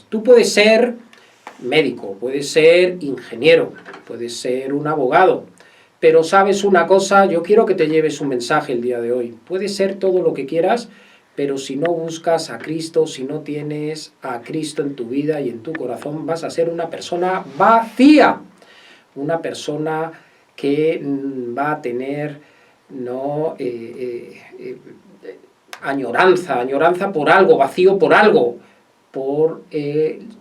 Tú puedes ser médico, puedes ser ingeniero, puedes ser un abogado, pero sabes una cosa, yo quiero que te lleves un mensaje el día de hoy. Puedes ser todo lo que quieras, pero si no buscas a Cristo, si no tienes a Cristo en tu vida y en tu corazón, vas a ser una persona vacía, una persona que va a tener añoranza por algo, vacío por algo, por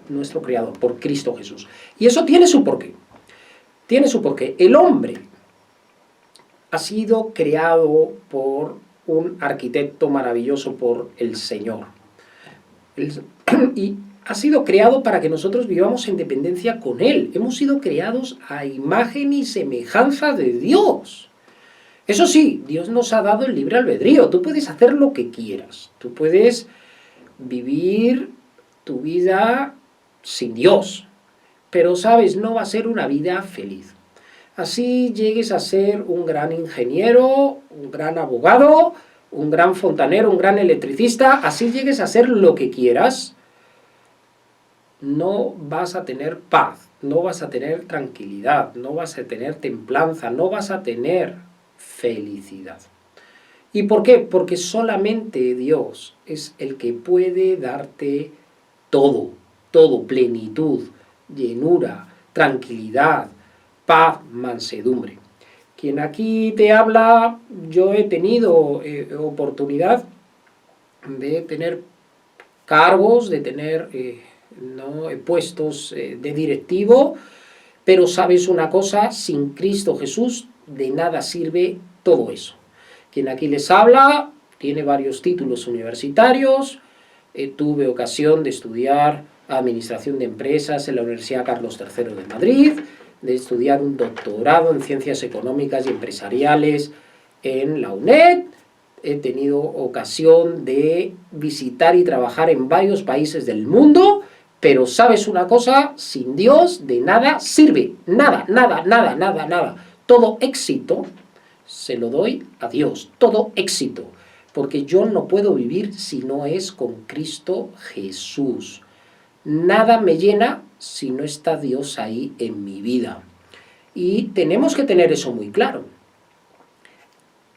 nuestro Creador, por Cristo Jesús. Y eso tiene su porqué. Tiene su porqué. El hombre ha sido creado por un arquitecto maravilloso, por el Señor. Y ha sido creado para que nosotros vivamos en dependencia con Él. Hemos sido creados a imagen y semejanza de Dios. Eso sí, Dios nos ha dado el libre albedrío. Tú puedes hacer lo que quieras. Tú puedes vivir tu vida sin Dios. Pero, ¿sabes? No va a ser una vida feliz. Así llegues a ser un gran ingeniero, un gran abogado, un gran fontanero, un gran electricista, así llegues a ser lo que quieras, no vas a tener paz, no vas a tener tranquilidad, no vas a tener templanza, no vas a tener felicidad. ¿Y por qué? Porque solamente Dios es el que puede darte todo, plenitud, llenura, tranquilidad, paz, mansedumbre. Quien aquí te habla, yo he tenido oportunidad de tener cargos, de tener puestos de directivo, pero sabes una cosa, sin Cristo Jesús de nada sirve todo eso. Quien aquí les habla tiene varios títulos universitarios, tuve ocasión de estudiar Administración de Empresas en la Universidad Carlos III de Madrid, de estudiar un doctorado en Ciencias Económicas y Empresariales en la UNED, he tenido ocasión de visitar y trabajar en varios países del mundo, pero ¿sabes una cosa? Sin Dios de nada sirve, nada. Todo éxito se lo doy a Dios, todo éxito, porque yo no puedo vivir si no es con Cristo Jesús. Nada me llena si no está Dios ahí en mi vida. Y tenemos que tener eso muy claro.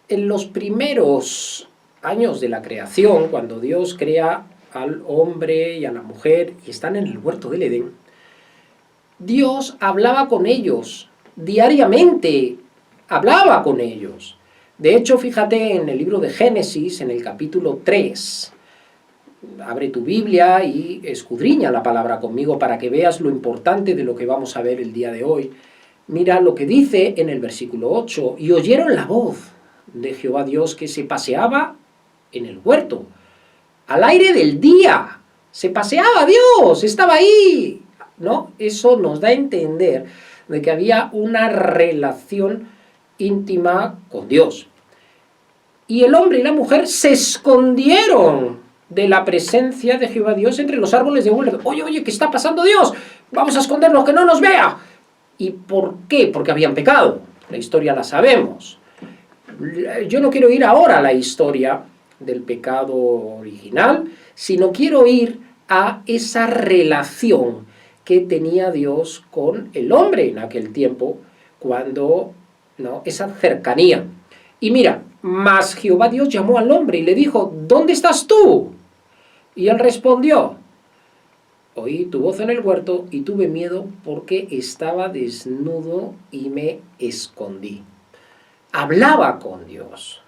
En los primeros años de la creación, cuando Dios crea al hombre y a la mujer y están en el huerto del Edén, Dios hablaba con ellos diariamente, hablaba con ellos. De hecho, fíjate en el libro de Génesis, en el capítulo 3, abre tu Biblia y escudriña la palabra conmigo para que veas lo importante de lo que vamos a ver el día de hoy. Mira lo que dice en el versículo 8, y oyeron la voz de Jehová Dios que se paseaba en el huerto, al aire del día, se paseaba Dios, estaba ahí, ¿no? Eso nos da a entender de que había una relación íntima con Dios. Y el hombre y la mujer se escondieron de la presencia de Jehová Dios entre los árboles de huerto. Oye, ¿qué está pasando, Dios? Vamos a escondernos, que no nos vea. ¿Y por qué? Porque habían pecado. La historia la sabemos. Yo no quiero ir ahora a la historia del pecado original, sino quiero ir a esa relación que tenía Dios con el hombre en aquel tiempo, cuando, ¿no? Esa cercanía. Y mira, mas Jehová Dios llamó al hombre y le dijo, ¿dónde estás tú? Y él respondió, oí tu voz en el huerto y tuve miedo porque estaba desnudo y me escondí. Hablaba con Dios.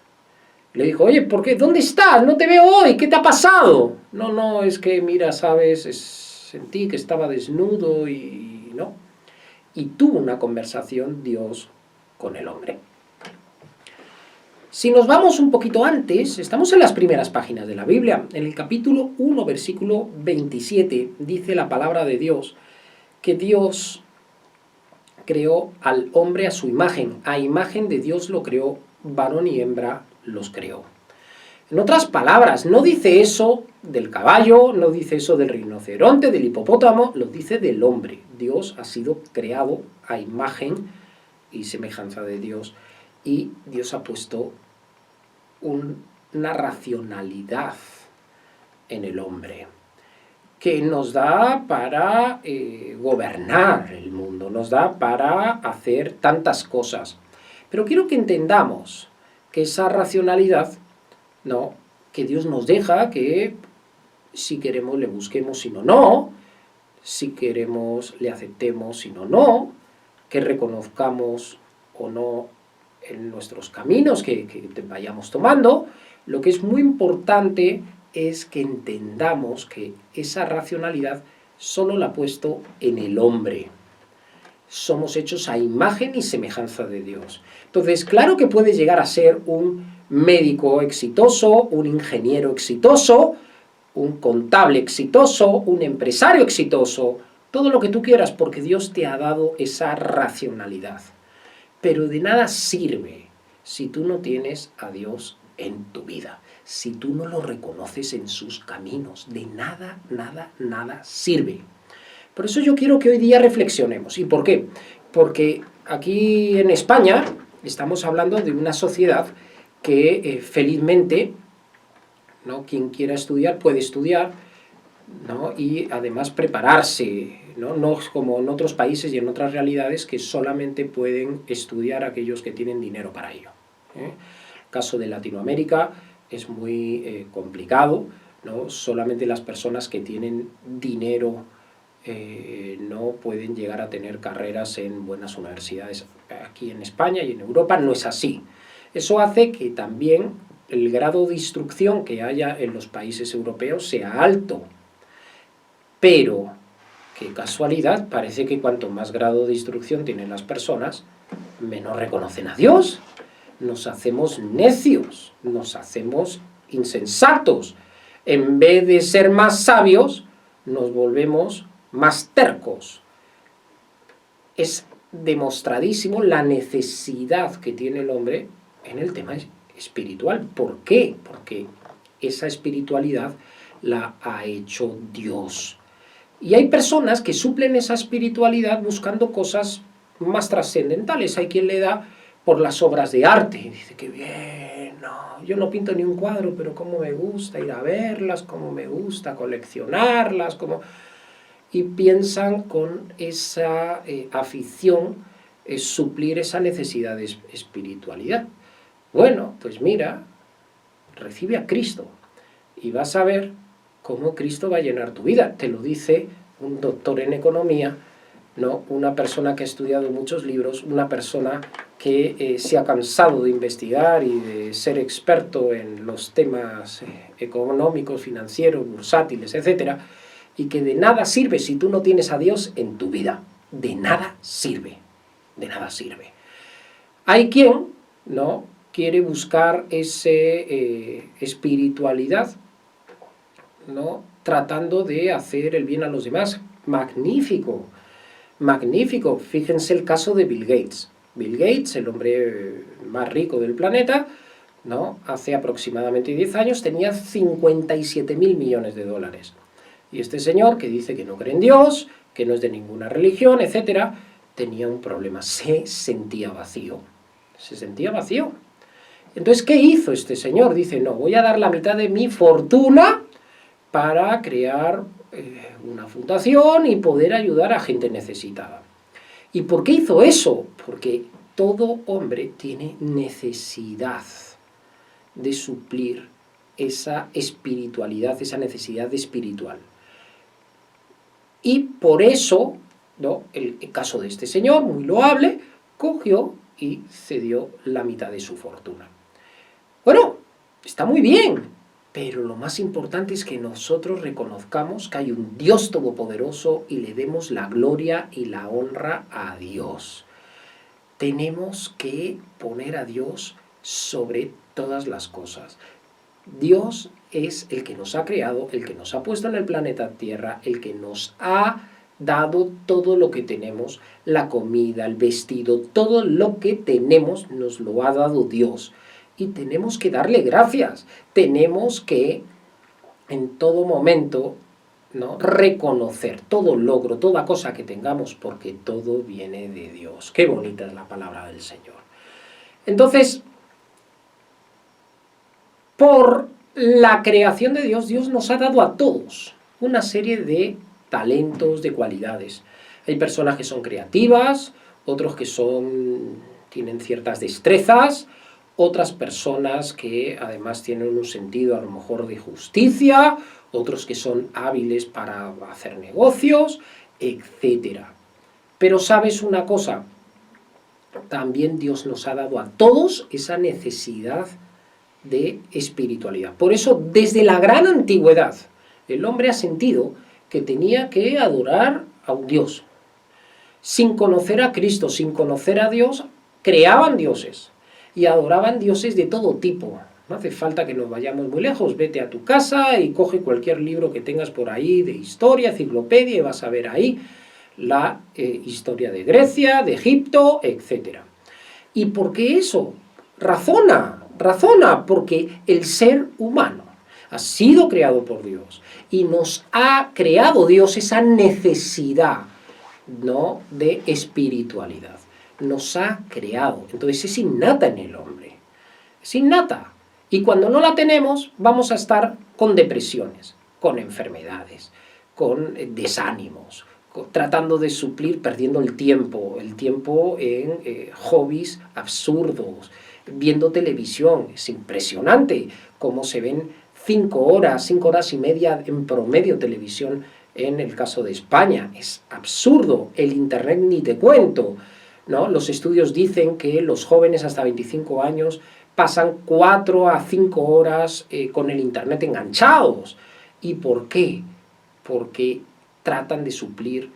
Le dijo, oye, ¿por qué? ¿Dónde estás? No te veo hoy, ¿qué te ha pasado? No, es que, mira, sabes, sentí que estaba desnudo y no. Y tuvo una conversación Dios con el hombre. Si nos vamos un poquito antes, estamos en las primeras páginas de la Biblia. En el capítulo 1, versículo 27, dice la palabra de Dios, que Dios creó al hombre a su imagen. A imagen de Dios lo creó, varón y hembra los creó. En otras palabras, no dice eso del caballo, no dice eso del rinoceronte, del hipopótamo, lo dice del hombre. Dios ha sido creado a imagen y semejanza de Dios. Y Dios ha puesto una racionalidad en el hombre. que nos da para gobernar el mundo, nos da para hacer tantas cosas. Pero quiero que entendamos que esa racionalidad, ¿no?, que Dios nos deja, que si queremos le busquemos, si no, no, si queremos le aceptemos, si no, no, que reconozcamos o no en nuestros caminos que vayamos tomando. Lo que es muy importante es que entendamos que esa racionalidad solo la ha puesto en el hombre. Somos hechos a imagen y semejanza de Dios. Entonces, claro que puedes llegar a ser un médico exitoso, un ingeniero exitoso, un contable exitoso, un empresario exitoso, todo lo que tú quieras, porque Dios te ha dado esa racionalidad. Pero de nada sirve si tú no tienes a Dios en tu vida, si tú no lo reconoces en sus caminos. De nada, nada, nada sirve. Por eso yo quiero que hoy día reflexionemos. ¿Y por qué? Porque aquí en España estamos hablando de una sociedad que felizmente, ¿no?, quien quiera estudiar puede estudiar, ¿no?, y además prepararse, ¿no? No como en otros países y en otras realidades que solamente pueden estudiar aquellos que tienen dinero para ello. El caso de Latinoamérica es muy complicado, ¿no? Solamente las personas que tienen dinero no pueden llegar a tener carreras en buenas universidades. Aquí en España y en Europa no es así. Eso hace que también el grado de instrucción que haya en los países europeos sea alto. Pero, qué casualidad, parece que cuanto más grado de instrucción tienen las personas, menos reconocen a Dios. Nos hacemos necios, nos hacemos insensatos. En vez de ser más sabios, nos volvemos más tercos. Es demostradísimo la necesidad que tiene el hombre en el tema espiritual. ¿Por qué? Porque esa espiritualidad la ha hecho Dios. Y hay personas que suplen esa espiritualidad buscando cosas más trascendentales. Hay quien le da por las obras de arte. Y dice, qué bien, no, yo no pinto ni un cuadro, pero cómo me gusta ir a verlas, cómo me gusta coleccionarlas, cómo... Y piensan con esa afición suplir esa necesidad de espiritualidad. Bueno, pues mira, recibe a Cristo y vas a ver cómo Cristo va a llenar tu vida. Te lo dice un doctor en economía, ¿no?, una persona que ha estudiado muchos libros, una persona que se ha cansado de investigar y de ser experto en los temas económicos, financieros, bursátiles, etc., y que de nada sirve si tú no tienes a Dios en tu vida. De nada sirve. De nada sirve. Hay quien, ¿no?, quiere buscar esa espiritualidad, ¿no?, tratando de hacer el bien a los demás. Magnífico, magnífico. Fíjense el caso de Bill Gates. Bill Gates, el hombre más rico del planeta, ¿no?, hace aproximadamente 10 años tenía 57.000 millones de dólares. Y este señor, que dice que no cree en Dios, que no es de ninguna religión, etc., tenía un problema. Se sentía vacío. Se sentía vacío. Entonces, ¿qué hizo este señor? Dice, no, voy a dar la mitad de mi fortuna para crear una fundación y poder ayudar a gente necesitada. ¿Y por qué hizo eso? Porque todo hombre tiene necesidad de suplir esa espiritualidad, esa necesidad espiritual. Y por eso, ¿no?, el caso de este señor, muy loable, cogió y cedió la mitad de su fortuna. Bueno, está muy bien, pero lo más importante es que nosotros reconozcamos que hay un Dios todopoderoso y le demos la gloria y la honra a Dios. Tenemos que poner a Dios sobre todas las cosas. Dios es el que nos ha creado, el que nos ha puesto en el planeta Tierra, el que nos ha dado todo lo que tenemos, la comida, el vestido, todo lo que tenemos nos lo ha dado Dios. Y tenemos que darle gracias, tenemos que en todo momento, ¿no?, reconocer todo logro, toda cosa que tengamos, porque todo viene de Dios. Qué bonita es la palabra del Señor. Entonces, por la creación de Dios, Dios nos ha dado a todos una serie de talentos, de cualidades. Hay personas que son creativas, otros que tienen ciertas destrezas, otras personas que además tienen un sentido a lo mejor de justicia, otros que son hábiles para hacer negocios, etc. Pero ¿sabes una cosa? También Dios nos ha dado a todos esa necesidad de espiritualidad. Por eso, desde la gran antigüedad, el hombre ha sentido que tenía que adorar a un Dios. Sin conocer a Cristo, sin conocer a Dios, creaban dioses y adoraban dioses de todo tipo. No hace falta que nos vayamos muy lejos, vete a tu casa y coge cualquier libro que tengas por ahí de historia, enciclopedia, y vas a ver ahí la historia de Grecia, de Egipto, etc. ¿Y por qué eso? Razona, porque el ser humano ha sido creado por Dios y nos ha creado Dios esa necesidad, ¿no?, de espiritualidad. Nos ha creado, entonces es innata en el hombre, es innata. Y cuando no la tenemos, vamos a estar con depresiones, con enfermedades, con desánimos, tratando de suplir, perdiendo el tiempo en hobbies absurdos, viendo televisión. Es impresionante cómo se ven 5 horas y media en promedio televisión en el caso de España. Es absurdo. El internet ni te cuento, ¿no? Los estudios dicen que los jóvenes hasta 25 años pasan 4 a 5 horas con el internet enganchados. ¿Y por qué? Porque tratan de suplir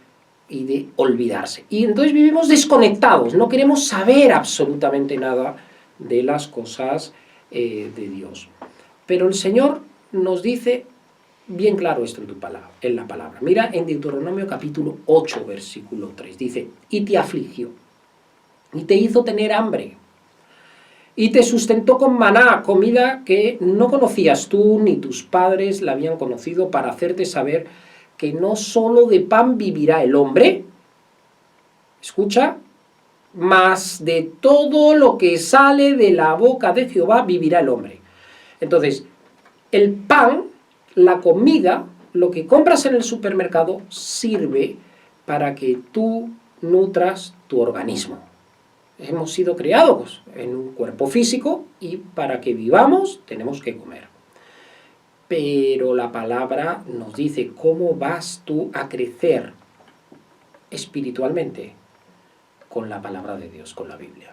y de olvidarse. Y entonces vivimos desconectados, no queremos saber absolutamente nada de las cosas de Dios. Pero el Señor nos dice bien claro esto en la palabra. Mira en Deuteronomio capítulo 8, versículo 3. Dice, y te afligió, y te hizo tener hambre, y te sustentó con maná, comida que no conocías tú ni tus padres la habían conocido, para hacerte saber que no solo de pan vivirá el hombre, escucha, mas de todo lo que sale de la boca de Jehová vivirá el hombre. Entonces, el pan, la comida, lo que compras en el supermercado, sirve para que tú nutras tu organismo. Hemos sido creados en un cuerpo físico y para que vivamos tenemos que comer. Pero la palabra nos dice cómo vas tú a crecer espiritualmente con la palabra de Dios, con la Biblia.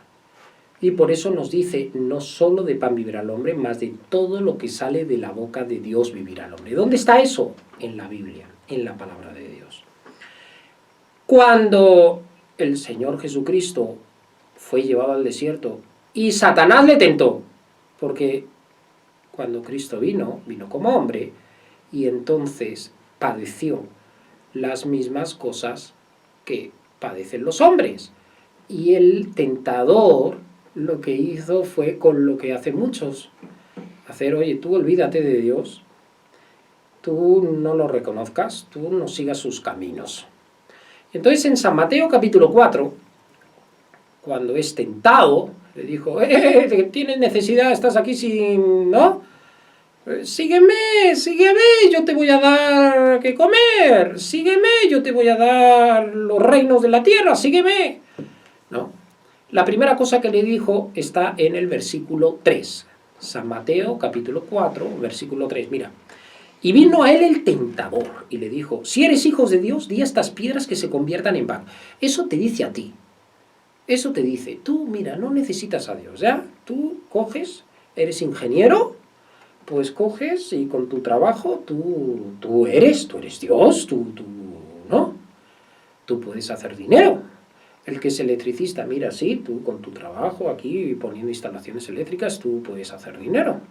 Y por eso nos dice, no solo de pan vivirá el hombre, más de todo lo que sale de la boca de Dios vivirá el hombre. ¿Dónde está eso? En la Biblia, en la palabra de Dios. Cuando el Señor Jesucristo fue llevado al desierto y Satanás le tentó, porque cuando Cristo vino como hombre, y entonces padeció las mismas cosas que padecen los hombres. Y el tentador lo que hizo fue con lo que hacen muchos, hacer, oye, tú olvídate de Dios, tú no lo reconozcas, tú no sigas sus caminos. Entonces en San Mateo capítulo 4, cuando es tentado, le dijo, tienes necesidad, estás aquí sin, ¿no? Sígueme, yo te voy a dar que comer, sígueme, yo te voy a dar los reinos de la tierra, sígueme. ¿No? La primera cosa que le dijo está en el versículo 3, San Mateo capítulo 4, versículo 3, mira. Y vino a él el tentador y le dijo, si eres hijos de Dios, di a estas piedras que se conviertan en pan. Eso te dice a ti, eso te dice, tú mira, no necesitas a Dios, ¿ya? Tú coges, eres ingeniero, pues coges y con tu trabajo tú eres Dios, ¿no? Tú puedes hacer dinero. El que es electricista, mira, sí, tú con tu trabajo aquí poniendo instalaciones eléctricas, tú puedes hacer dinero,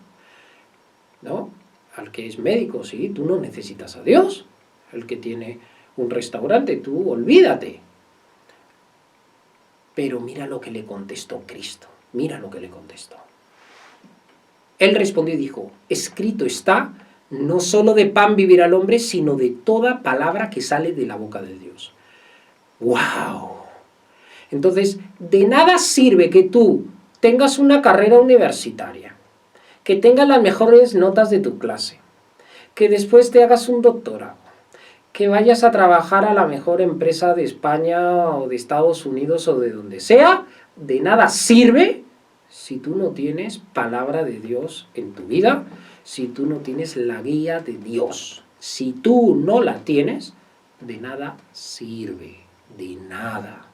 ¿no? Al que es médico, sí, tú no necesitas a Dios. El que tiene un restaurante, tú olvídate. Pero mira lo que le contestó Cristo, mira lo que le contestó. Él respondió y dijo, escrito está, no solo de pan vivirá el hombre, sino de toda palabra que sale de la boca de Dios. ¡Wow! Entonces, de nada sirve que tú tengas una carrera universitaria, que tengas las mejores notas de tu clase, que después te hagas un doctorado, que vayas a trabajar a la mejor empresa de España o de Estados Unidos o de donde sea, de nada sirve si tú no tienes palabra de Dios en tu vida, si tú no tienes la guía de Dios. Si tú no la tienes, de nada sirve, de nada.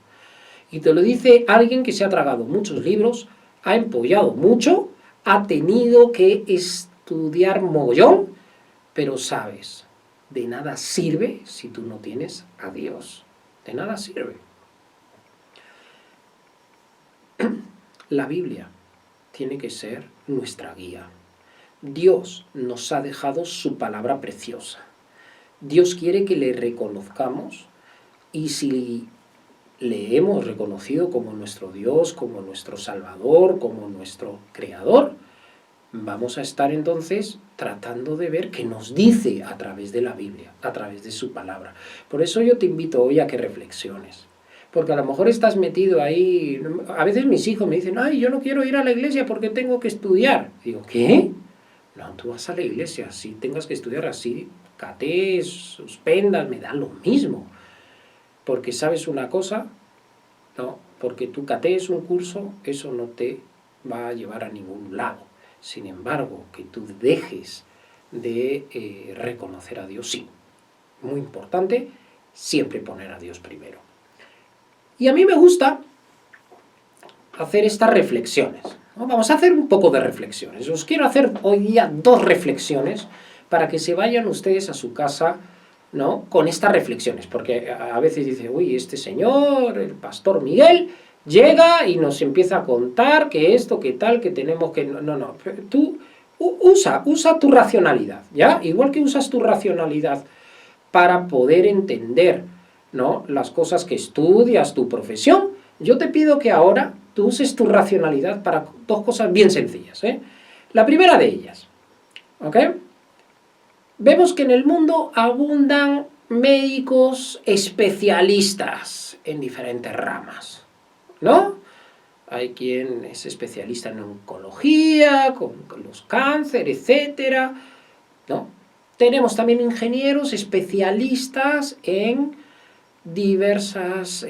Y te lo dice alguien que se ha tragado muchos libros, ha empollado mucho, ha tenido que estudiar mogollón, pero sabes, de nada sirve si tú no tienes a Dios. De nada sirve. La Biblia tiene que ser nuestra guía. Dios nos ha dejado su palabra preciosa. Dios quiere que le reconozcamos, y si le hemos reconocido como nuestro Dios, como nuestro Salvador, como nuestro Creador, vamos a estar entonces tratando de ver qué nos dice a través de la Biblia, a través de su palabra. Por eso yo te invito hoy a que reflexiones. Porque a lo mejor estás metido ahí. A veces mis hijos me dicen, ay, yo no quiero ir a la iglesia porque tengo que estudiar. Digo, ¿qué? No, tú vas a la iglesia, así tengas que estudiar, así catees, suspendas, me da lo mismo. Porque sabes una cosa, no, porque tú catees un curso, eso no te va a llevar a ningún lado. Sin embargo, que tú dejes de reconocer a Dios, sí. Muy importante, siempre poner a Dios primero. Y a mí me gusta hacer estas reflexiones, ¿no? Vamos a hacer un poco de reflexiones. Os quiero hacer hoy día 2 reflexiones para que se vayan ustedes a su casa, ¿no?, con estas reflexiones. Porque a veces dice, uy, este señor, el pastor Miguel, llega y nos empieza a contar que esto, que tal, que tenemos que... No, tú usa tu racionalidad, ¿ya? Igual que usas tu racionalidad para poder entender, ¿no?, las cosas que estudias, tu profesión, yo te pido que ahora tú uses tu racionalidad para 2 cosas bien sencillas, ¿eh? La primera de ellas, ¿ok? Vemos que en el mundo abundan médicos especialistas en diferentes ramas, ¿no? Hay quien es especialista en oncología, con los cánceres, etcétera, ¿no? Tenemos también ingenieros especialistas en diversas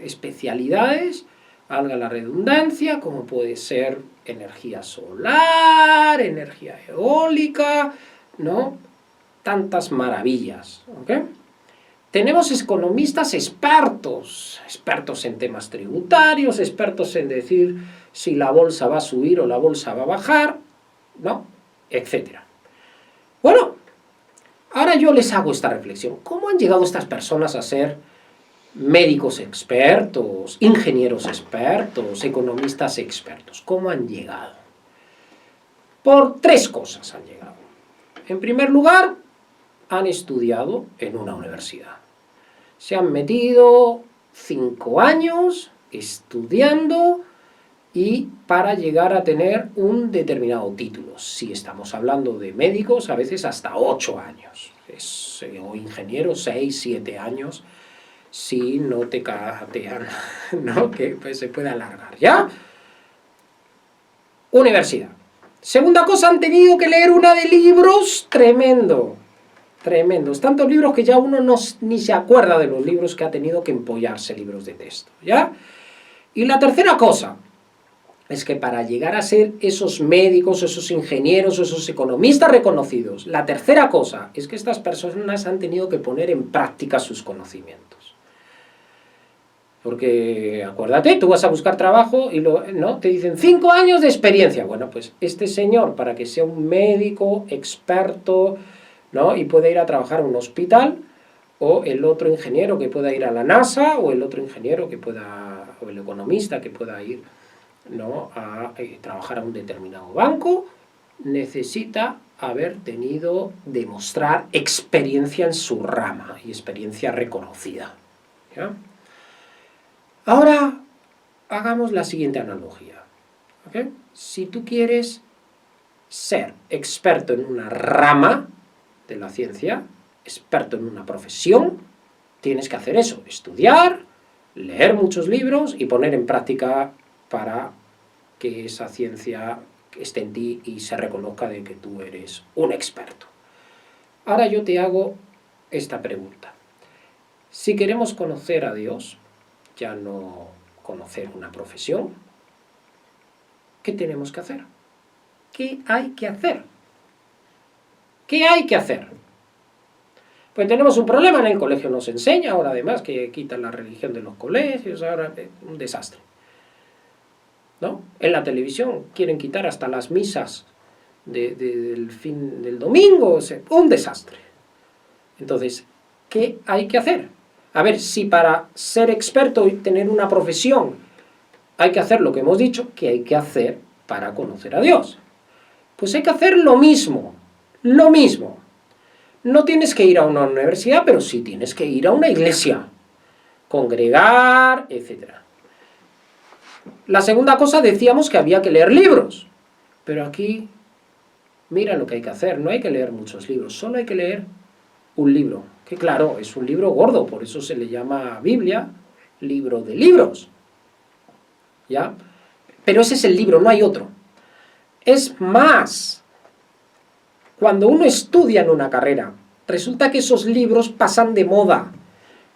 especialidades, valga la redundancia, como puede ser energía solar, energía eólica, ¿no? Tantas maravillas, ¿ok? Tenemos economistas expertos en temas tributarios, expertos en decir si la bolsa va a subir o la bolsa va a bajar, ¿no?, etcétera. Bueno, ahora yo les hago esta reflexión. ¿Cómo han llegado estas personas a ser médicos expertos, ingenieros expertos, economistas expertos? ¿Cómo han llegado? Por 3 cosas han llegado. En primer lugar, han estudiado en una universidad. Se han metido 5 años estudiando y para llegar a tener un determinado título. Si estamos hablando de médicos, a veces hasta 8 años. O ingenieros, 6, 7 años, si no te catean, ¿no?, que pues se puede alargar, ¿ya? Universidad. Segunda cosa, han tenido que leer una de libros tremendos. Tantos libros que ya uno ni se acuerda de los libros que ha tenido que empollarse, libros de texto, ¿ya? Y la tercera cosa es que para llegar a ser esos médicos, esos ingenieros, esos economistas reconocidos, la tercera cosa es que estas personas han tenido que poner en práctica sus conocimientos. Porque, acuérdate, tú vas a buscar trabajo y ¿no?, te dicen 5 años de experiencia. Bueno, pues este señor, para que sea un médico experto, ¿no?, y pueda ir a trabajar a un hospital, o el otro ingeniero que pueda ir a la NASA, o el otro ingeniero que pueda, o el economista que pueda ir, ¿no?, a trabajar a un determinado banco, necesita haber demostrar experiencia en su rama, y experiencia reconocida, ¿ya? Ahora, hagamos la siguiente analogía, ¿ok? Si tú quieres ser experto en una rama de la ciencia, experto en una profesión, tienes que hacer eso, estudiar, leer muchos libros y poner en práctica para que esa ciencia esté en ti y se reconozca de que tú eres un experto. Ahora yo te hago esta pregunta. Si queremos conocer a Dios, ya no conocer una profesión, ¿qué tenemos que hacer? ¿Qué hay que hacer? ¿Qué hay que hacer? Pues tenemos un problema, en el colegio nos enseña, ahora además que quitan la religión de los colegios, ahora es un desastre, ¿no? En la televisión quieren quitar hasta las misas del fin del domingo, o sea, un desastre. Entonces, ¿qué hay que hacer? A ver, si para ser experto y tener una profesión hay que hacer lo que hemos dicho, ¿qué hay que hacer para conocer a Dios? Pues hay que hacer lo mismo, lo mismo. No tienes que ir a una universidad, pero sí tienes que ir a una iglesia, congregar, etc. La segunda cosa, decíamos que había que leer libros, pero aquí, mira lo que hay que hacer, no hay que leer muchos libros, solo hay que leer un libro, que claro, es un libro gordo, por eso se le llama Biblia, libro de libros, ¿ya? Pero ese es el libro, no hay otro. Es más, cuando uno estudia en una carrera, resulta que esos libros pasan de moda.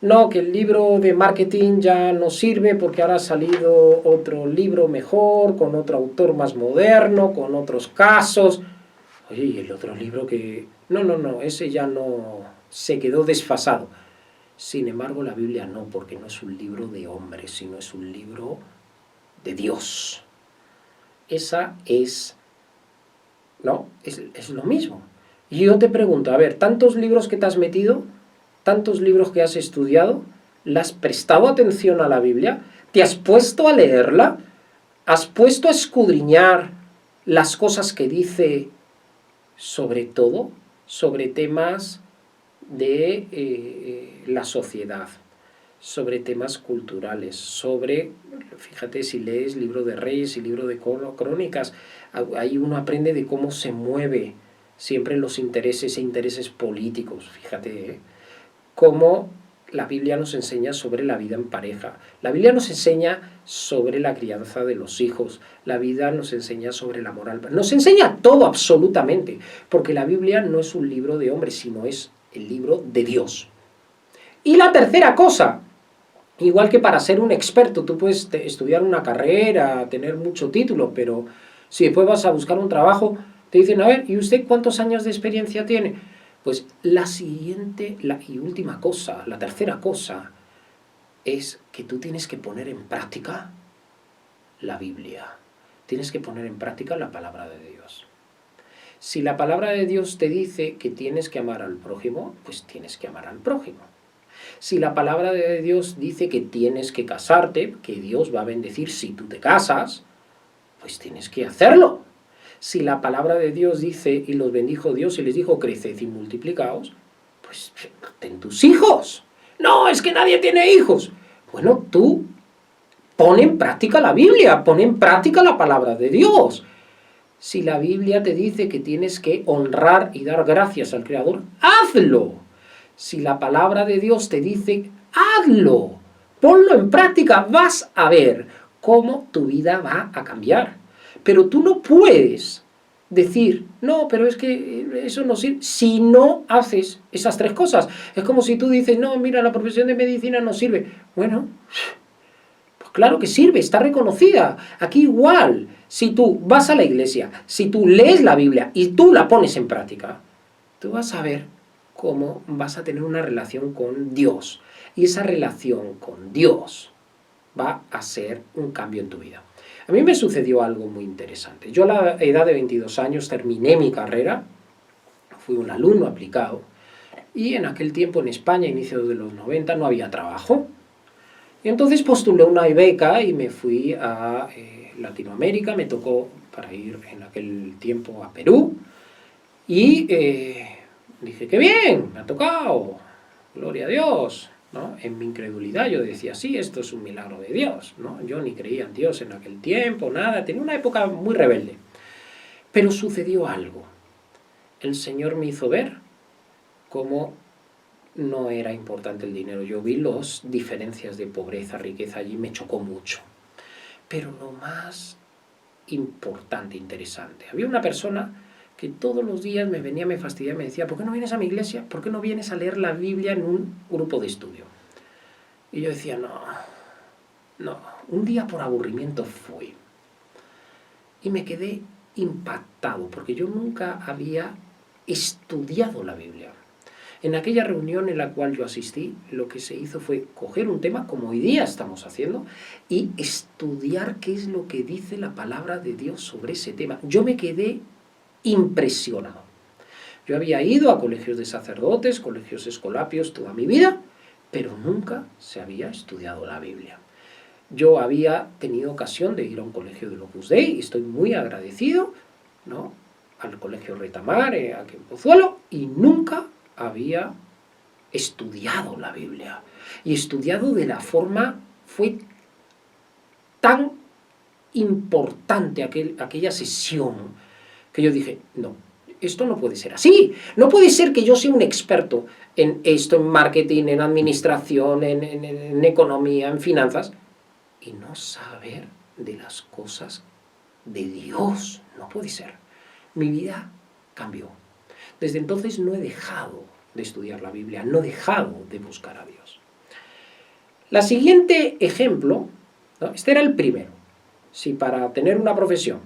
No, que el libro de marketing ya no sirve porque ahora ha salido otro libro mejor, con otro autor más moderno, con otros casos. Oye, y el otro libro que... No, ese ya no... se quedó desfasado. Sin embargo, la Biblia no, porque no es un libro de hombres, sino es un libro de Dios. Esa es... ¿no? Es lo mismo. Y yo te pregunto, a ver, tantos libros que te has metido, tantos libros que has estudiado, ¿le has prestado atención a la Biblia? ¿Te has puesto a leerla? ¿Has puesto a escudriñar las cosas que dice, sobre todo, sobre temas de la sociedad, sobre temas culturales, sobre, fíjate, si lees libro de Reyes y libro de Crónicas, ahí uno aprende de cómo se mueve siempre los intereses e intereses políticos, fíjate, cómo la Biblia nos enseña sobre la vida en pareja, la Biblia nos enseña sobre la crianza de los hijos, la Biblia nos enseña sobre la moral, nos enseña todo absolutamente, porque la Biblia no es un libro de hombres, sino es el libro de Dios. Y la tercera cosa, igual que para ser un experto, tú puedes estudiar una carrera, tener mucho título, pero si después vas a buscar un trabajo, te dicen, a ver, ¿y usted cuántos años de experiencia tiene? Pues la siguiente y última cosa, la tercera cosa, es que tú tienes que poner en práctica la Biblia. Tienes que poner en práctica la palabra de Dios. Si la palabra de Dios te dice que tienes que amar al prójimo, pues tienes que amar al prójimo. Si la palabra de Dios dice que tienes que casarte, que Dios va a bendecir si tú te casas, pues tienes que hacerlo. Si la palabra de Dios dice, y los bendijo Dios y les dijo, creced y multiplicaos, pues ten tus hijos. No, es que nadie tiene hijos. Bueno, tú pon en práctica la Biblia, pon en práctica la palabra de Dios. Si la Biblia te dice que tienes que honrar y dar gracias al Creador, hazlo. Si la palabra de Dios te dice, hazlo, ponlo en práctica, vas a ver cómo tu vida va a cambiar. Pero tú no puedes decir, no, pero es que eso no sirve, si no haces esas tres cosas. Es como si tú dices, no, mira, la profesión de medicina no sirve. Bueno, pues claro que sirve, está reconocida. Aquí igual, si tú vas a la iglesia, si tú lees la Biblia y tú la pones en práctica, tú vas a ver cómo vas a tener una relación con Dios. Y esa relación con Dios va a ser un cambio en tu vida. A mí me sucedió algo muy interesante. Yo a la edad de 22 años terminé mi carrera, fui un alumno aplicado, y en aquel tiempo en España, a inicios de los 90, no había trabajo. Y entonces postulé una beca y me fui a Latinoamérica, me tocó para ir en aquel tiempo a Perú, y dije, qué bien, me ha tocado, gloria a Dios, ¿no? En mi incredulidad yo decía, sí, esto es un milagro de Dios, ¿no? Yo ni creía en Dios en aquel tiempo, nada, tenía una época muy rebelde. Pero sucedió algo. El Señor me hizo ver cómo no era importante el dinero. Yo vi las diferencias de pobreza, riqueza, allí me chocó mucho. Pero lo más importante, interesante, había una persona que todos los días me fastidiaba, me decía, ¿por qué no vienes a mi iglesia? ¿Por qué no vienes a leer la Biblia en un grupo de estudio? Y yo decía, no. Un día por aburrimiento fui. Y me quedé impactado, porque yo nunca había estudiado la Biblia. En aquella reunión en la cual yo asistí, lo que se hizo fue coger un tema, como hoy día estamos haciendo, y estudiar qué es lo que dice la palabra de Dios sobre ese tema. Yo me quedé impresionado. Yo había ido a colegios de sacerdotes, colegios escolapios toda mi vida, pero nunca se había estudiado la Biblia. Yo había tenido ocasión de ir a un colegio del Opus Dei y estoy muy agradecido, ¿no?, al colegio Retamar, aquí en Pozuelo, y nunca había estudiado la Biblia. Y estudiado de la forma, fue tan importante aquella sesión, que yo dije, no, esto no puede ser así. No puede ser que yo sea un experto en esto, en marketing, en administración, en economía, en finanzas, y no saber de las cosas de Dios. No puede ser. Mi vida cambió. Desde entonces no he dejado de estudiar la Biblia, no he dejado de buscar a Dios. La siguiente ejemplo, ¿no?, este era el primero. Si para tener una profesión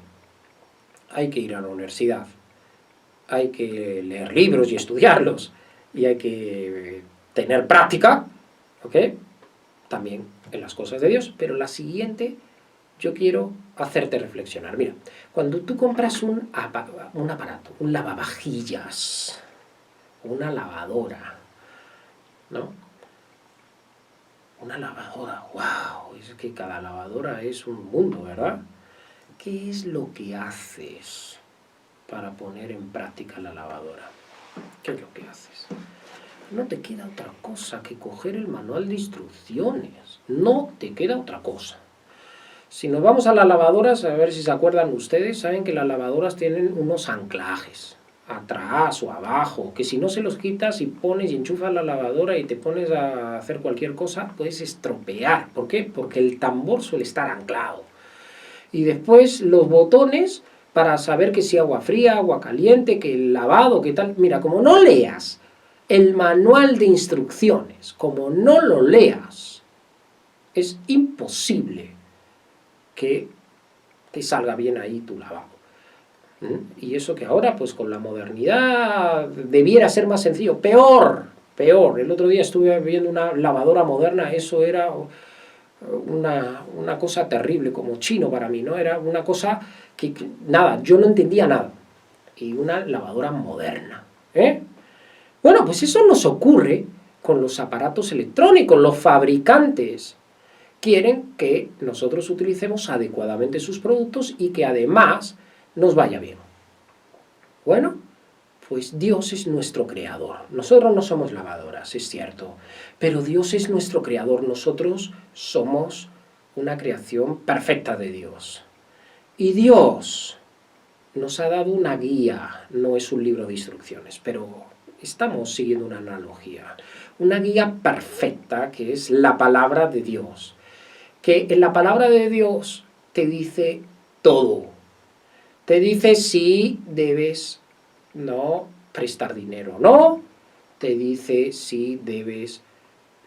hay que ir a la universidad, hay que leer libros y estudiarlos, y hay que tener práctica, ¿ok?, también en las cosas de Dios. Pero la siguiente, yo quiero hacerte reflexionar. Mira, cuando tú compras un aparato, un lavavajillas, una lavadora, ¿no? Una lavadora, wow, es que cada lavadora es un mundo, ¿verdad? ¿Qué es lo que haces para poner en práctica la lavadora? ¿Qué es lo que haces? No te queda otra cosa que coger el manual de instrucciones. No te queda otra cosa. Si nos vamos a las lavadoras, a ver si se acuerdan ustedes, saben que las lavadoras tienen unos anclajes, atrás o abajo, que si no se los quitas y pones y enchufas la lavadora y te pones a hacer cualquier cosa, puedes estropear. ¿Por qué? Porque el tambor suele estar anclado. Y después los botones para saber que si agua fría, agua caliente, que el lavado, que tal. Mira, como no leas el manual de instrucciones, como no lo leas, es imposible que te salga bien ahí tu lavado. Y eso que ahora, pues con la modernidad, debiera ser más sencillo. Peor. El otro día estuve viendo una lavadora moderna, eso era una cosa terrible, como chino para mí, ¿no? Era una cosa que nada, yo no entendía nada. Y una lavadora moderna, ¿eh? Bueno, pues eso nos ocurre con los aparatos electrónicos. Los fabricantes quieren que nosotros utilicemos adecuadamente sus productos y que además nos vaya bien. Bueno, pues Dios es nuestro creador. Nosotros no somos lavadoras, es cierto, pero Dios es nuestro creador. Nosotros somos una creación perfecta de Dios. Y Dios nos ha dado una guía, no es un libro de instrucciones, pero estamos siguiendo una analogía. Una guía perfecta que es la palabra de Dios. Que en la palabra de Dios te dice todo. Te dice si debes no prestar dinero o no. Te dice si debes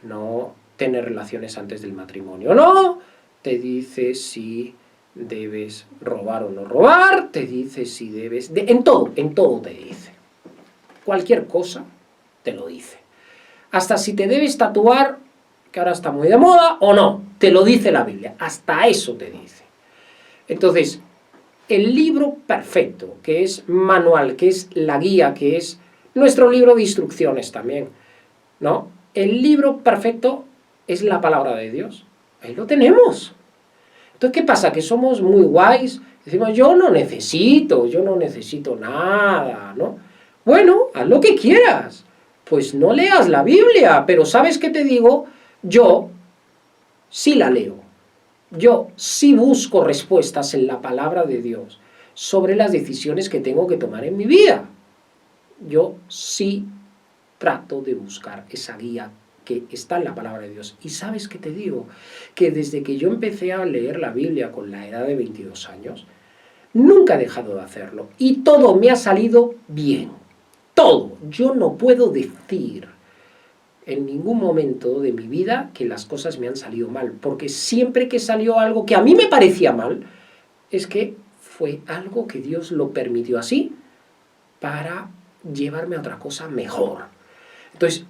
no tener relaciones antes del matrimonio o no. Te dice si debes robar o no robar. Te dice si debes... en todo te dice. Cualquier cosa te lo dice. Hasta si te debes tatuar, que ahora está muy de moda, o no, te lo dice la Biblia. Hasta eso te dice. Entonces, el libro perfecto, que es manual, que es la guía, que es nuestro libro de instrucciones también, ¿no? El libro perfecto es la palabra de Dios. Ahí lo tenemos. Entonces, ¿qué pasa? Que somos muy guays. Decimos, yo no necesito nada, ¿no? Bueno, haz lo que quieras. Pues no leas la Biblia, pero ¿sabes qué te digo? Yo sí la leo. Yo sí busco respuestas en la palabra de Dios sobre las decisiones que tengo que tomar en mi vida. Yo sí trato de buscar esa guía que está en la palabra de Dios. ¿Y sabes qué te digo? Que desde que yo empecé a leer la Biblia con la edad de 22 años, Nunca he dejado de hacerlo. Y todo me ha salido bien. Todo. Yo no puedo decir en ningún momento de mi vida que las cosas me han salido mal. Porque siempre que salió algo que a mí me parecía mal, es que fue algo que Dios lo permitió así para llevarme a otra cosa mejor. Entonces,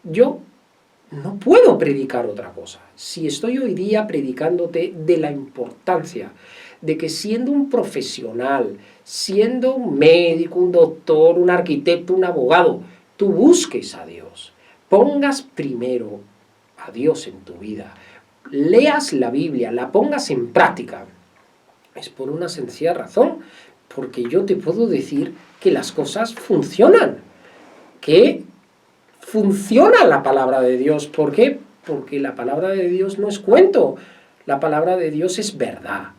yo no puedo predicar otra cosa. Si estoy hoy día predicándote de la importancia de que siendo un profesional, siendo un médico, un doctor, un arquitecto, un abogado, tú busques a Dios, pongas primero a Dios en tu vida, leas la Biblia, la pongas en práctica, es por una sencilla razón, porque yo te puedo decir que las cosas funcionan, que funciona la palabra de Dios. ¿Por qué? Porque la palabra de Dios no es cuento, la palabra de Dios es verdad,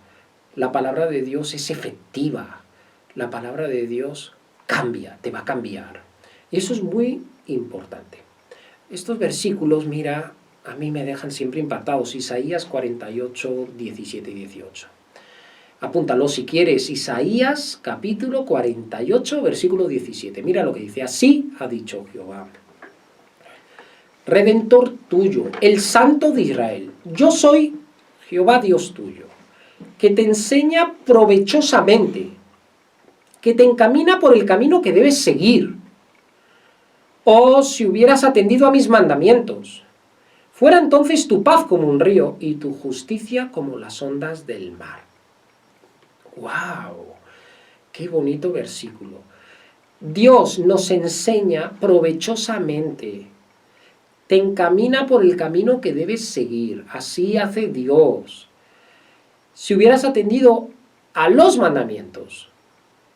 la palabra de Dios es efectiva, la palabra de Dios cambia, te va a cambiar. Y eso es muy importante. Estos versículos, mira, a mí me dejan siempre impactados. Isaías 48, 17 y 18. Apúntalo si quieres, Isaías capítulo 48, versículo 17. Mira lo que dice, así ha dicho Jehová, Redentor tuyo, el Santo de Israel. Yo soy Jehová Dios tuyo, que te enseña provechosamente, que te encamina por el camino que debes seguir. Oh, si hubieras atendido a mis mandamientos, fuera entonces tu paz como un río y tu justicia como las ondas del mar. ¡Wow! ¡Qué bonito versículo! Dios nos enseña provechosamente, te encamina por el camino que debes seguir, así hace Dios. Si hubieras atendido a los mandamientos,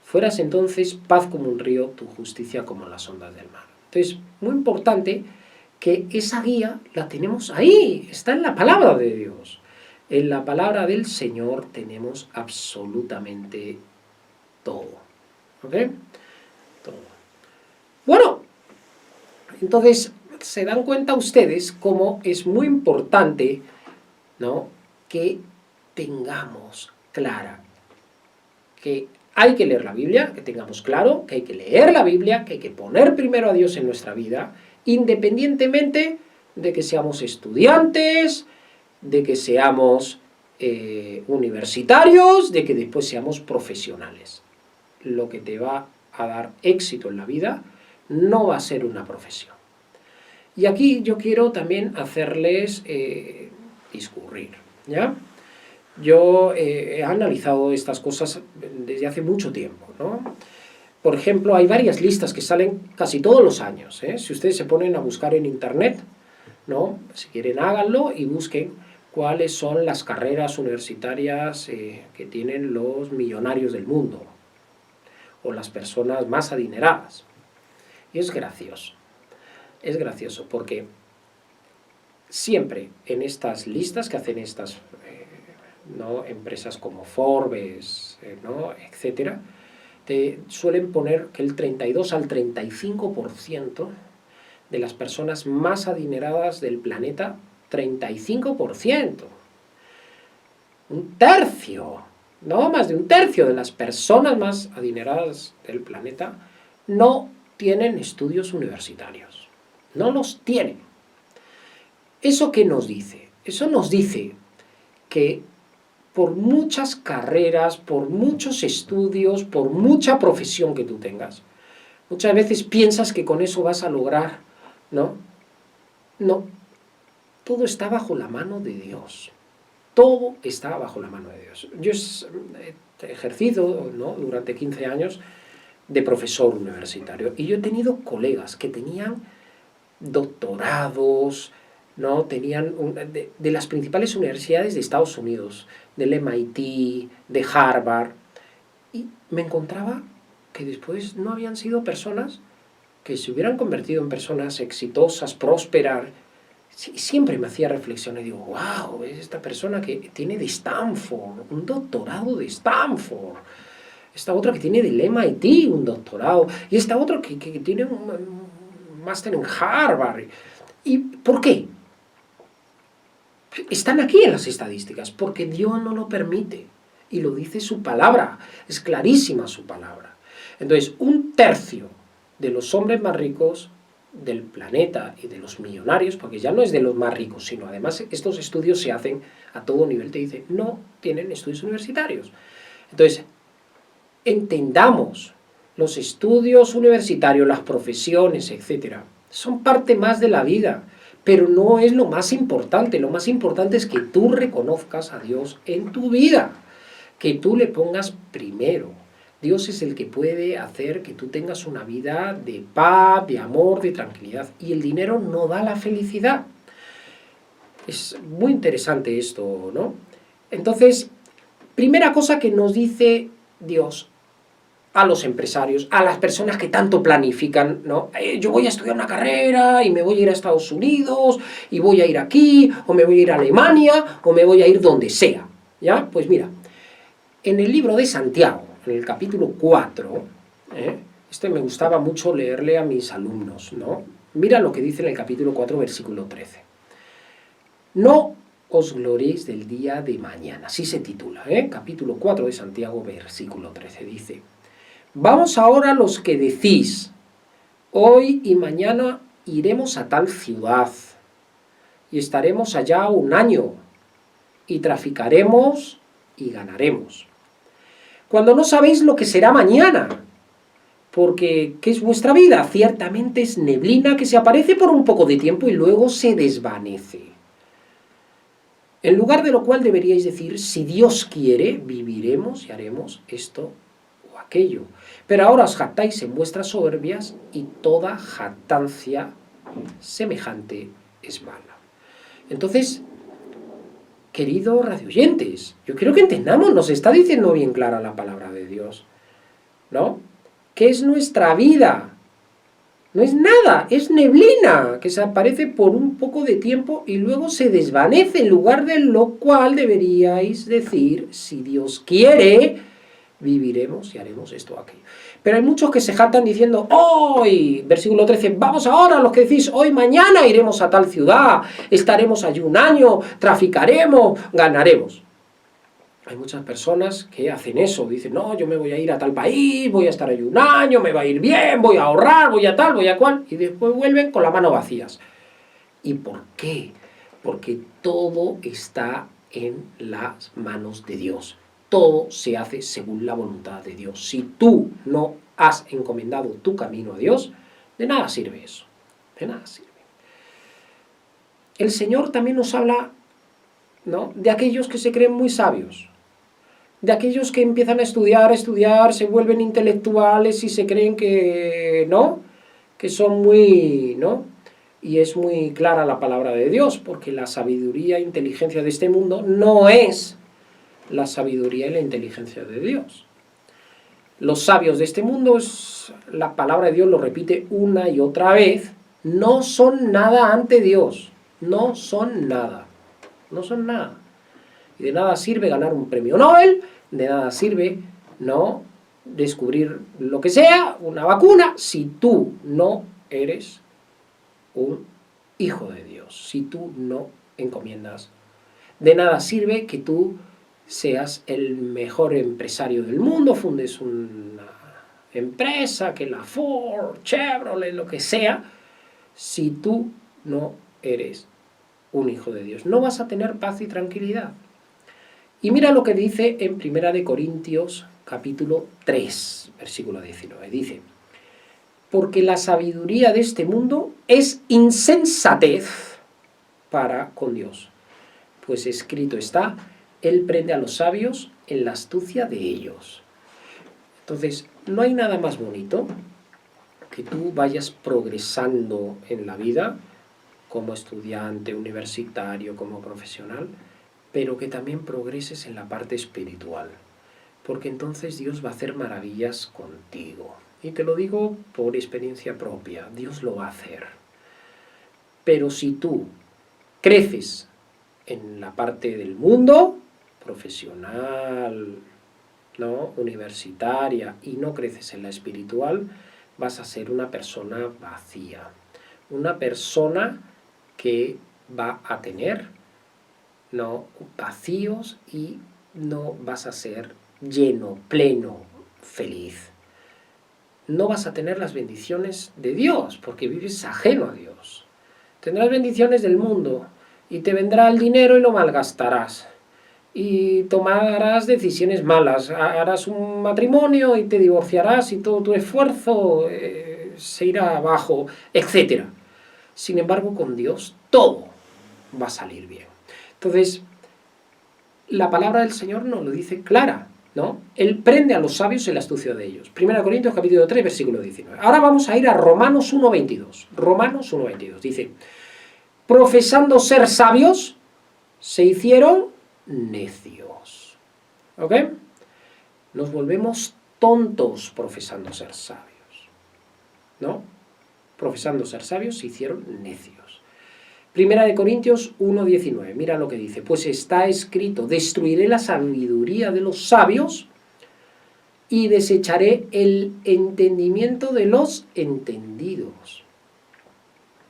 fueras entonces paz como un río, tu justicia como las ondas del mar. Entonces, muy importante que esa guía la tenemos ahí, está en la palabra de Dios. En la palabra del Señor tenemos absolutamente todo. ¿Ok? Todo. Bueno, entonces se dan cuenta ustedes cómo es muy importante, ¿no?, que tengamos clara que hay que leer la Biblia, que tengamos claro que hay que leer la Biblia, que hay que poner primero a Dios en nuestra vida, independientemente de que seamos estudiantes, de que seamos universitarios, de que después seamos profesionales. Lo que te va a dar éxito en la vida no va a ser una profesión. Y aquí yo quiero también hacerles discurrir, ¿ya? Yo he analizado estas cosas desde hace mucho tiempo, ¿no? Por ejemplo, hay varias listas que salen casi todos los años, ¿eh? Si ustedes se ponen a buscar en internet, ¿no?, si quieren háganlo y busquen cuáles son las carreras universitarias que tienen los millonarios del mundo o las personas más adineradas. Y es gracioso porque siempre en estas listas que hacen estas ¿no?, empresas como Forbes, ¿no?, etcétera, te suelen poner que el 32 al 35% de las personas más adineradas del planeta, 35%, un tercio, no más de un tercio de las personas más adineradas del planeta no tienen estudios universitarios, no los tienen. ¿Eso qué nos dice? Eso nos dice que por muchas carreras, por muchos estudios, por mucha profesión que tú tengas, muchas veces piensas que con eso vas a lograr, ¿no? No, todo está bajo la mano de Dios. Todo está bajo la mano de Dios. Yo he ejercido, ¿no?, durante 15 años de profesor universitario y yo he tenido colegas que tenían doctorados, ¿no?, tenían de las principales universidades de Estados Unidos, del MIT, de Harvard, y me encontraba que después no habían sido personas que se hubieran convertido en personas exitosas, prósperas. Siempre me hacía reflexionar y digo, wow, es esta persona que tiene de Stanford, un doctorado de Stanford, esta otra que tiene del MIT un doctorado, y esta otra que tiene un máster en Harvard. ¿Y por qué? Están aquí en las estadísticas, porque Dios no lo permite. Y lo dice su palabra, es clarísima su palabra. Entonces, 1/3 de los hombres más ricos del planeta y de los millonarios, porque ya no es de los más ricos, sino además estos estudios se hacen a todo nivel, te dicen, no tienen estudios universitarios. Entonces, entendamos, los estudios universitarios, las profesiones, etcétera, son parte más de la vida, pero no es lo más importante. Lo más importante es que tú reconozcas a Dios en tu vida, que tú le pongas primero. Dios es el que puede hacer que tú tengas una vida de paz, de amor, de tranquilidad. Y el dinero no da la felicidad. Es muy interesante esto, ¿no? Entonces, primera cosa que nos dice Dios a los empresarios, a las personas que tanto planifican, ¿no? Yo voy a estudiar una carrera y me voy a ir a Estados Unidos y voy a ir aquí, o me voy a ir a Alemania, o me voy a ir donde sea, ¿ya? Pues mira, en el libro de Santiago, en el capítulo 4, este me gustaba mucho leerle a mis alumnos, ¿no? Mira lo que dice en el capítulo 4, versículo 13. No os gloréis del día de mañana, así se titula, capítulo 4 de Santiago, versículo 13, dice: vamos ahora los que decís, hoy y mañana iremos a tal ciudad, y estaremos allá 1 año, y traficaremos y ganaremos. Cuando no sabéis lo que será mañana, porque ¿qué es vuestra vida? Ciertamente es neblina que se aparece por un poco de tiempo y luego se desvanece. En lugar de lo cual deberíais decir, si Dios quiere, viviremos y haremos esto o aquello. Pero ahora os jactáis en vuestras soberbias y toda jactancia semejante es mala. Entonces, queridos radioyentes, yo quiero que entendamos, nos está diciendo bien clara la palabra de Dios, ¿no? ¿Qué es nuestra vida? No es nada, es neblina que se aparece por un poco de tiempo y luego se desvanece, en lugar de lo cual deberíais decir, si Dios quiere, viviremos y haremos esto o aquello. Pero hay muchos que se jactan diciendo, hoy, versículo 13, vamos ahora, los que decís, hoy, mañana iremos a tal ciudad, estaremos allí 1 año, traficaremos, ganaremos. Hay muchas personas que hacen eso, dicen, no, yo me voy a ir a tal país, voy a estar allí 1 año, me va a ir bien, voy a ahorrar, voy a tal, voy a cual, y después vuelven con las manos vacías. ¿Y por qué? Porque todo está en las manos de Dios. Todo se hace según la voluntad de Dios. Si tú no has encomendado tu camino a Dios, de nada sirve eso, de nada sirve. El Señor también nos habla, ¿no?, de aquellos que se creen muy sabios, de aquellos que empiezan a estudiar, se vuelven intelectuales y se creen que, ¿no?, que son muy, ¿no?, y es muy clara la palabra de Dios, porque la sabiduría e inteligencia de este mundo no es la sabiduría y la inteligencia de Dios. Los sabios de este mundo, la palabra de Dios lo repite una y otra vez, no son nada ante Dios, no son nada, no son nada. Y de nada sirve ganar un premio Nobel, de nada sirve, ¿no?, descubrir lo que sea, una vacuna, si tú no eres un hijo de Dios, si tú no encomiendas. De nada sirve que tú seas el mejor empresario del mundo, fundes una empresa, que la Ford, Chevrolet, lo que sea, si tú no eres un hijo de Dios. No vas a tener paz y tranquilidad. Y mira lo que dice en 1 Corintios capítulo 3, versículo 19. Dice, porque la sabiduría de este mundo es insensatez para con Dios. Pues escrito está, Él prende a los sabios en la astucia de ellos. Entonces, no hay nada más bonito que tú vayas progresando en la vida, como estudiante, universitario, como profesional, pero que también progreses en la parte espiritual, porque entonces Dios va a hacer maravillas contigo. Y te lo digo por experiencia propia, Dios lo va a hacer. Pero si tú creces en la parte del mundo, profesional, ¿no?, universitaria, y no creces en la espiritual, vas a ser una persona vacía. Una persona que va a tener, ¿no?, vacíos y no vas a ser lleno, pleno, feliz. No vas a tener las bendiciones de Dios, porque vives ajeno a Dios. Tendrás bendiciones del mundo, y te vendrá el dinero y lo malgastarás. Y tomarás decisiones malas, harás un matrimonio y te divorciarás y todo tu esfuerzo se irá abajo, etc. Sin embargo, con Dios todo va a salir bien. Entonces, la palabra del Señor nos lo dice clara, ¿no? Él prende a los sabios en la astucia de ellos. 1 Corintios capítulo 3, versículo 19. Ahora vamos a ir a Romanos 1.22. Romanos 1.22 dice: profesando ser sabios, se hicieron necios. ¿Ok? Nos volvemos tontos profesando ser sabios, ¿no? Profesando ser sabios, se hicieron necios. 1 Corintios 1.19, mira lo que dice: pues está escrito, destruiré la sabiduría de los sabios y desecharé el entendimiento de los entendidos.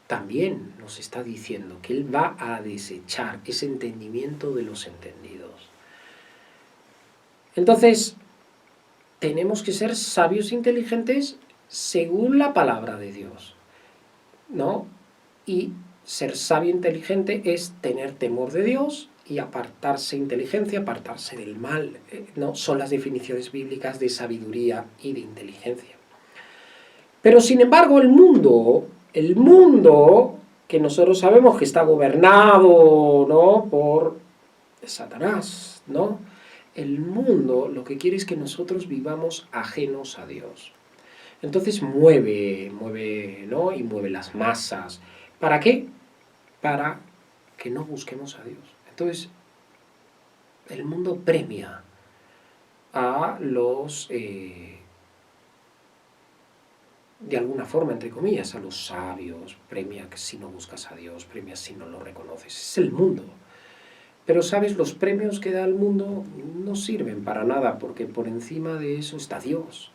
También nos está diciendo que Él va a desechar ese entendimiento de los entendidos. Entonces, tenemos que ser sabios e inteligentes según la palabra de Dios, ¿no? Y ser sabio e inteligente es tener temor de Dios y apartarse inteligencia, apartarse del mal, ¿no? Son las definiciones bíblicas de sabiduría y de inteligencia. Pero sin embargo el mundo que nosotros sabemos que está gobernado, ¿no?, por Satanás, ¿no? El mundo lo que quiere es que nosotros vivamos ajenos a Dios. Entonces mueve, ¿no?, y mueve las masas. ¿Para qué? Para que no busquemos a Dios. Entonces, el mundo premia a los, de alguna forma, entre comillas, a los sabios, premia que si no buscas a Dios, premia si no lo reconoces. Es el mundo. Pero, ¿sabes? Los premios que da el mundo no sirven para nada, porque por encima de eso está Dios.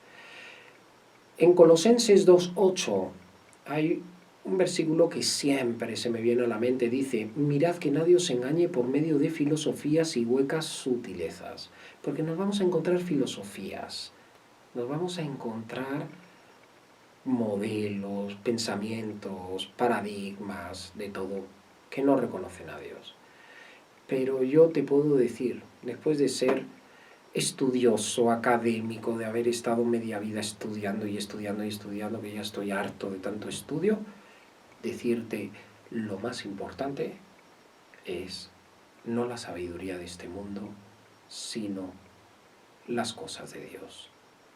En Colosenses 2.8 hay un versículo que siempre se me viene a la mente. Dice: mirad que nadie os engañe por medio de filosofías y huecas sutilezas. Porque nos vamos a encontrar filosofías, nos vamos a encontrar modelos, pensamientos, paradigmas, de todo, que no reconocen a Dios. Pero yo te puedo decir, después de ser estudioso, académico, de haber estado media vida estudiando, que ya estoy harto de tanto estudio, decirte: lo más importante es no la sabiduría de este mundo, sino las cosas de Dios,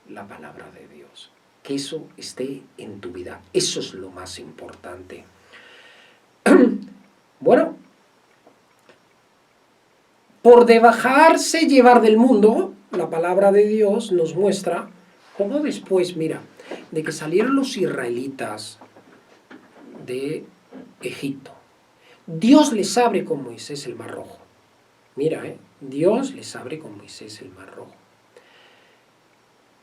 la palabra de Dios. Que eso esté en tu vida, eso es lo más importante. Bueno, por dejarse llevar del mundo, la palabra de Dios nos muestra cómo después, mira, de que salieron los israelitas de Egipto, Dios les abre con Moisés el Mar Rojo. Mira, Dios les abre con Moisés el Mar Rojo.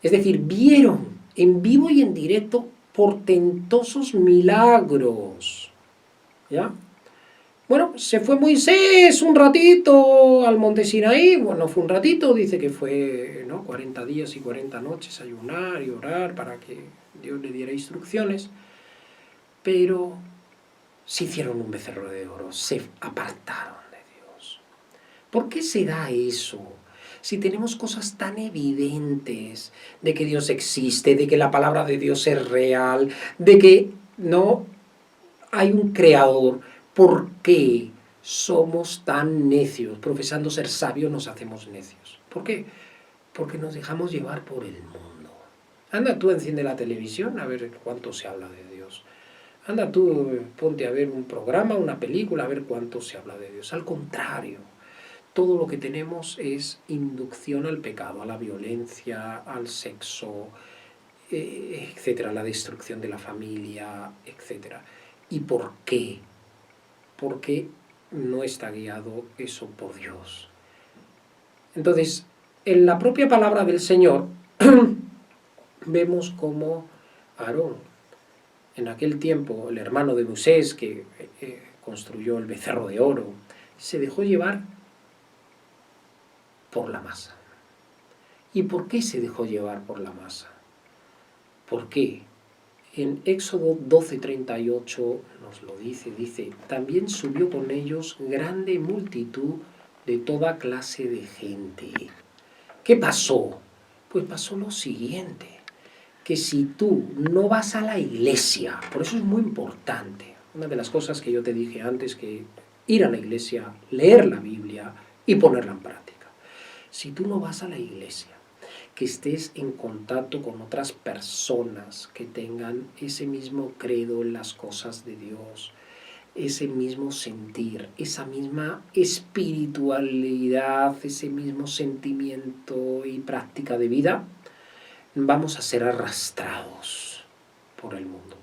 Es decir, vieron en vivo y en directo portentosos milagros. ¿Ya? Bueno, se fue Moisés un ratito al monte Sinaí. Bueno, fue un ratito, dice que fue, ¿no?, 40 días y 40 noches ayunar y orar para que Dios le diera instrucciones. Pero se hicieron un becerro de oro, se apartaron de Dios. ¿Por qué se da eso? Si tenemos cosas tan evidentes de que Dios existe, de que la palabra de Dios es real, de que no hay un creador, ¿por qué somos tan necios? Profesando ser sabios nos hacemos necios. ¿Por qué? Porque nos dejamos llevar por el mundo. Anda tú, enciende la televisión a ver cuánto se habla de Dios. Anda tú, ponte a ver un programa, una película, a ver cuánto se habla de Dios. Al contrario, todo lo que tenemos es inducción al pecado, a la violencia, al sexo, etcétera, a la destrucción de la familia, etcétera. ¿Y por qué? Porque no está guiado eso por Dios. Entonces, en la propia palabra del Señor vemos cómo Aarón, en aquel tiempo el hermano de Moisés que construyó el becerro de oro, se dejó llevar por la masa. ¿Y por qué se dejó llevar por la masa? ¿Por qué? En Éxodo 12:38 nos lo dice, también subió con ellos grande multitud de toda clase de gente. ¿Qué pasó? Pues pasó lo siguiente, que si tú no vas a la iglesia, por eso es muy importante, una de las cosas que yo te dije antes, que ir a la iglesia, leer la Biblia y ponerla en práctica. Si tú no vas a la iglesia, que estés en contacto con otras personas que tengan ese mismo credo en las cosas de Dios, ese mismo sentir, esa misma espiritualidad, ese mismo sentimiento y práctica de vida, vamos a ser arrastrados por el mundo.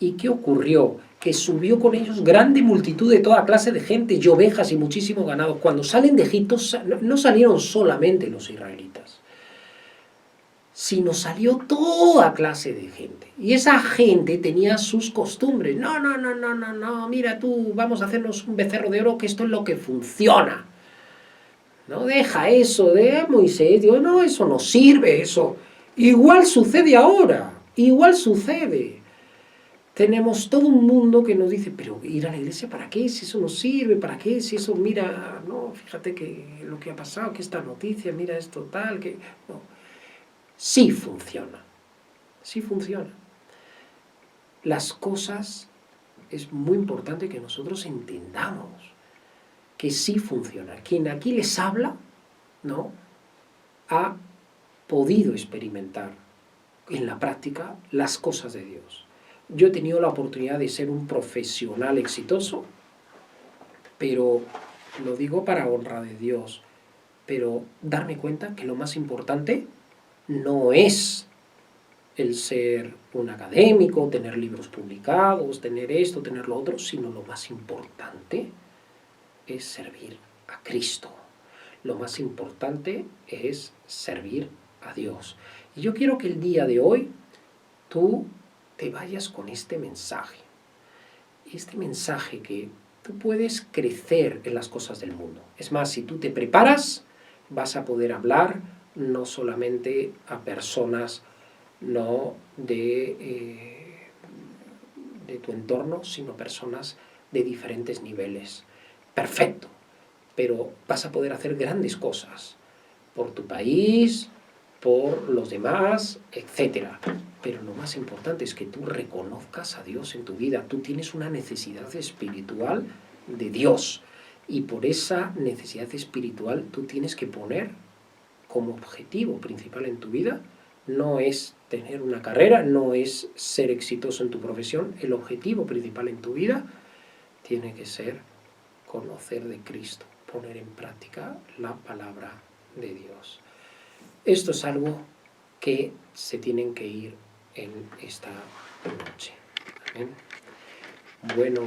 ¿Y qué ocurrió? Que subió con ellos grande multitud de toda clase de gente y ovejas y muchísimo ganado. Cuando salen de Egipto no salieron solamente los israelitas, sino salió toda clase de gente. Y esa gente tenía sus costumbres. No, mira tú, vamos a hacernos un becerro de oro, que esto es lo que funciona. No, deja eso de Moisés, Dios, no, eso no sirve, eso. Igual sucede ahora, igual sucede. Tenemos todo un mundo que nos dice, pero ir a la iglesia, ¿para qué? Si eso no sirve, ¿para qué? Si eso, mira, no, fíjate que lo que ha pasado, que esta noticia, mira esto tal, que... No. Sí funciona, sí funciona. Las cosas, es muy importante que nosotros entendamos que sí funciona. Quien aquí les habla, ¿no?, ha podido experimentar en la práctica las cosas de Dios. Yo he tenido la oportunidad de ser un profesional exitoso, pero lo digo para honra de Dios, pero darme cuenta que lo más importante no es el ser un académico, tener libros publicados, tener esto, tener lo otro, sino lo más importante es servir a Cristo. Lo más importante es servir a Dios. Y yo quiero que el día de hoy tú te vayas con este mensaje. Este mensaje que tú puedes crecer en las cosas del mundo. Es más, si tú te preparas, vas a poder hablar no solamente a personas no de tu entorno, sino personas de diferentes niveles. Perfecto, pero vas a poder hacer grandes cosas por tu país, por los demás, etc. Pero lo más importante es que tú reconozcas a Dios en tu vida. Tú tienes una necesidad espiritual de Dios, y por esa necesidad espiritual tú tienes que poner como objetivo principal en tu vida, no es tener una carrera, no es ser exitoso en tu profesión, el objetivo principal en tu vida tiene que ser conocer de Cristo, poner en práctica la palabra de Dios. Esto es algo que se tienen que ir en esta noche. ¿Amén? Bueno.